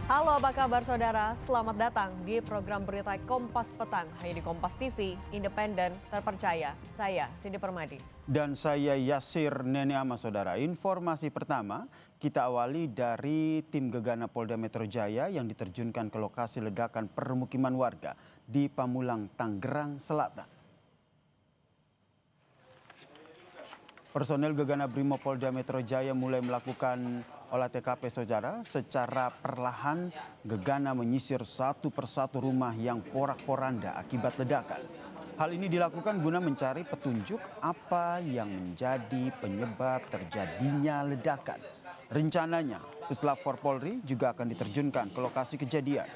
Halo, apa kabar saudara? Selamat datang di program berita Kompas Petang. Hanya di Kompas TV, independen, terpercaya. Saya Cindy Permadi. Dan saya Yasir Nene Ama, saudara. Informasi pertama, kita awali dari tim Gegana Polda Metro Jaya yang diterjunkan ke lokasi ledakan permukiman warga di Pamulang, Tangerang Selatan. Personel Gegana Brimopolda Metro Jaya mulai melakukan olah TKP, saudara. Secara perlahan, Gegana menyisir satu persatu rumah yang porak-poranda akibat ledakan. Hal ini dilakukan guna mencari petunjuk apa yang menjadi penyebab terjadinya ledakan. Rencananya, Puslap 4 Polri juga akan diterjunkan ke lokasi kejadian.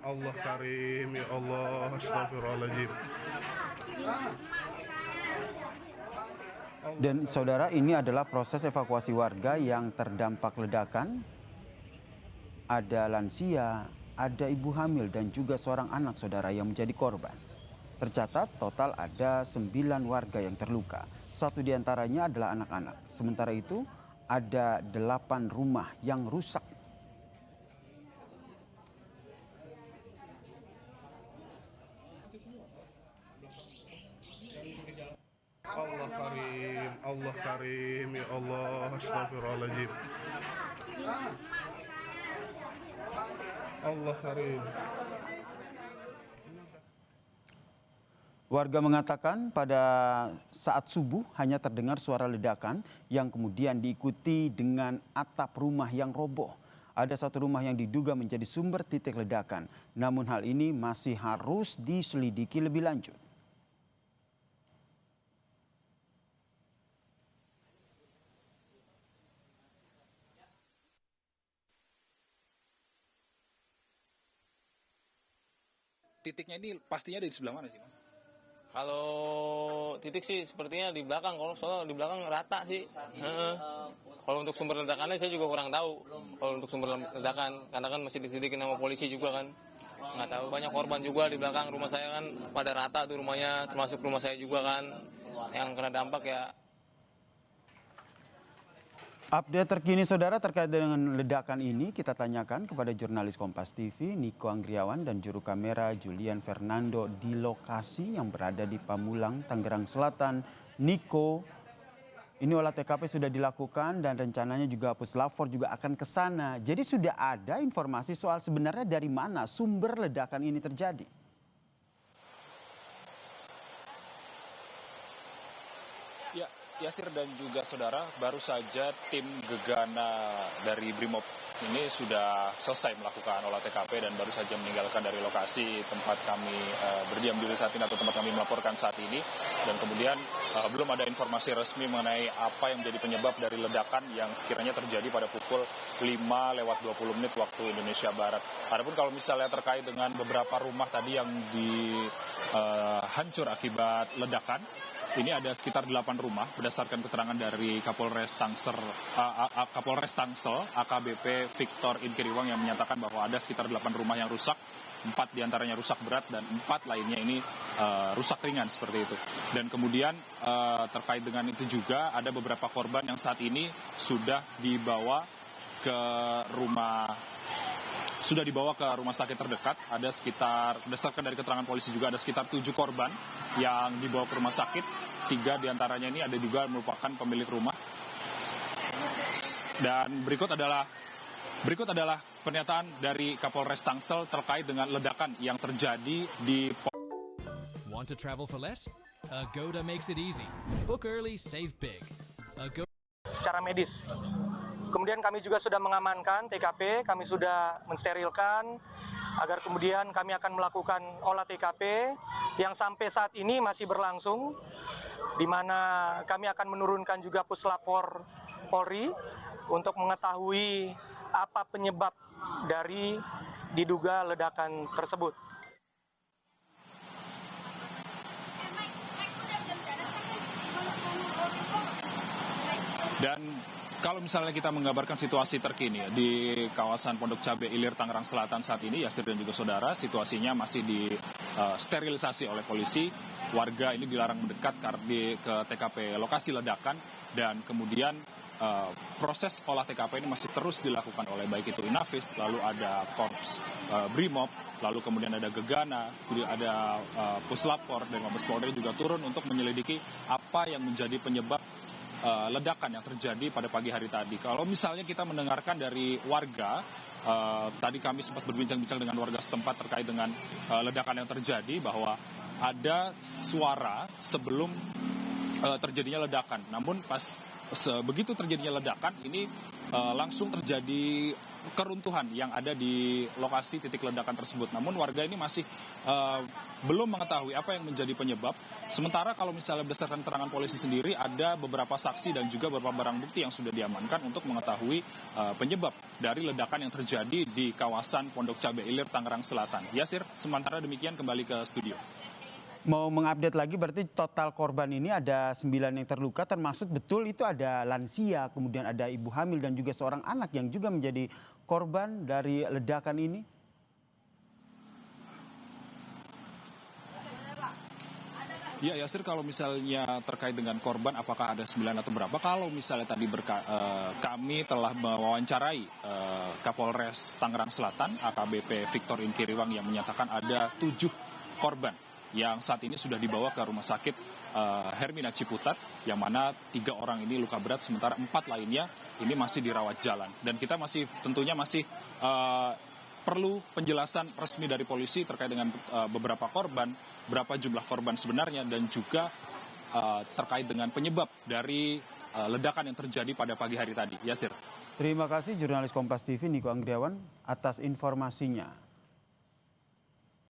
Allah Karim, ya Allah, astagfirullahaladzim. Dan saudara, ini adalah proses evakuasi warga yang terdampak ledakan. Ada lansia, ada ibu hamil dan juga seorang anak, saudara, yang menjadi korban. Tercatat total ada 9 warga yang terluka. 1 diantaranya adalah anak-anak. Sementara itu ada 8 rumah yang rusak. Allah Karim, ya Allah, astagfirullahaladzim. Allah Karim. Warga mengatakan pada saat subuh hanya terdengar suara ledakan yang kemudian diikuti dengan atap rumah yang roboh. Ada 1 rumah yang diduga menjadi sumber titik ledakan. Namun hal ini masih harus diselidiki lebih lanjut. Titiknya ini pastinya di sebelah mana sih, Mas? Kalau titik sih sepertinya di belakang, kalau soalnya di belakang rata sih. Kalau untuk sumber ledakannya saya juga kurang tahu. Kalau untuk sumber ledakan, karena kan masih diselidikin sama polisi juga kan. Nggak tahu, banyak korban juga di belakang rumah saya kan, pada rata tuh rumahnya, termasuk rumah saya juga kan. Yang kena dampak ya. Update terkini, saudara, terkait dengan ledakan ini kita tanyakan kepada jurnalis Kompas TV Niko Anggriawan dan juru kamera Julian Fernando di lokasi yang berada di Pamulang, Tangerang Selatan. Niko, ini olah TKP sudah dilakukan dan rencananya juga Puslap 4 juga akan ke sana. Jadi sudah ada informasi soal sebenarnya dari mana sumber ledakan ini terjadi? Ya, Yasir dan juga saudara, baru saja tim Gegana dari Brimob ini sudah selesai melakukan olah TKP dan baru saja meninggalkan dari lokasi tempat kami berdiam diri saat ini atau tempat kami melaporkan saat ini. Dan kemudian belum ada informasi resmi mengenai apa yang menjadi penyebab dari ledakan yang sekiranya terjadi pada pukul 5:20 waktu Indonesia Barat. Adapun kalau misalnya terkait dengan beberapa rumah tadi yang hancur akibat ledakan, ini ada sekitar 8 rumah berdasarkan keterangan dari Kapolres Tangsel AKBP Victor Inkiriwang yang menyatakan bahwa ada sekitar 8 rumah yang rusak, 4 diantaranya rusak berat dan 4 lainnya ini rusak ringan seperti itu. Dan kemudian terkait dengan itu juga ada beberapa korban yang saat ini sudah dibawa ke rumah sakit terdekat. Ada sekitar, berdasarkan dari keterangan polisi juga ada sekitar 7 korban yang dibawa ke rumah sakit. 3 diantaranya ini ada juga merupakan pemilik rumah. Dan berikut adalah pernyataan dari Kapolres Tangsel terkait dengan ledakan yang terjadi di Want to travel for less? Agoda makes it easy. Book early, save big. Secara medis. Kemudian kami juga sudah mengamankan TKP, kami sudah mensterilkan agar kemudian kami akan melakukan olah TKP yang sampai saat ini masih berlangsung, di mana kami akan menurunkan juga Puslap 4 Polri untuk mengetahui apa penyebab dari diduga ledakan tersebut. Dan Kalau misalnya kita menggambarkan situasi terkini di kawasan Pondok Cabe Ilir Tangerang Selatan saat ini, Yasir dan juga saudara, situasinya masih di sterilisasi oleh polisi. Warga ini dilarang mendekat ke TKP lokasi ledakan, dan kemudian proses olah TKP ini masih terus dilakukan oleh baik itu Inafis, lalu ada Korps Brimob, lalu kemudian ada Gegana, kemudian ada Puslapor dan Mabes Polri juga turun untuk menyelidiki apa yang menjadi penyebab ledakan yang terjadi pada pagi hari tadi. Kalau misalnya kita mendengarkan dari warga, tadi kami sempat berbincang-bincang dengan warga setempat terkait dengan ledakan yang terjadi, bahwa ada suara sebelum terjadinya ledakan. Namun begitu terjadinya ledakan ini langsung terjadi keruntuhan yang ada di lokasi titik ledakan tersebut. Namun warga ini masih belum mengetahui apa yang menjadi penyebab. Sementara kalau misalnya berdasarkan keterangan polisi sendiri, ada beberapa saksi dan juga beberapa barang bukti yang sudah diamankan untuk mengetahui penyebab dari ledakan yang terjadi di kawasan Pondok Cabe Ilir Tangerang Selatan. Yasir, sementara demikian kembali ke studio. Mau mengupdate lagi, berarti total korban ini ada 9 yang terluka, termasuk betul itu ada lansia, kemudian ada ibu hamil dan juga seorang anak yang juga menjadi korban dari ledakan ini? Ya, Yasir, kalau misalnya terkait dengan korban apakah ada 9 atau berapa, kalau misalnya tadi kami telah mewawancarai Kapolres Tangerang Selatan AKBP Victor Inkiriwang yang menyatakan ada 7 korban yang saat ini sudah dibawa ke rumah sakit Hermina Ciputat, yang mana 3 orang ini luka berat, sementara 4 lainnya ini masih dirawat jalan. Dan kita tentunya masih perlu penjelasan resmi dari polisi terkait dengan beberapa korban, berapa jumlah korban sebenarnya, dan juga terkait dengan penyebab dari ledakan yang terjadi pada pagi hari tadi. Yasir. Terima kasih jurnalis Kompas TV Niko Anggriawan atas informasinya.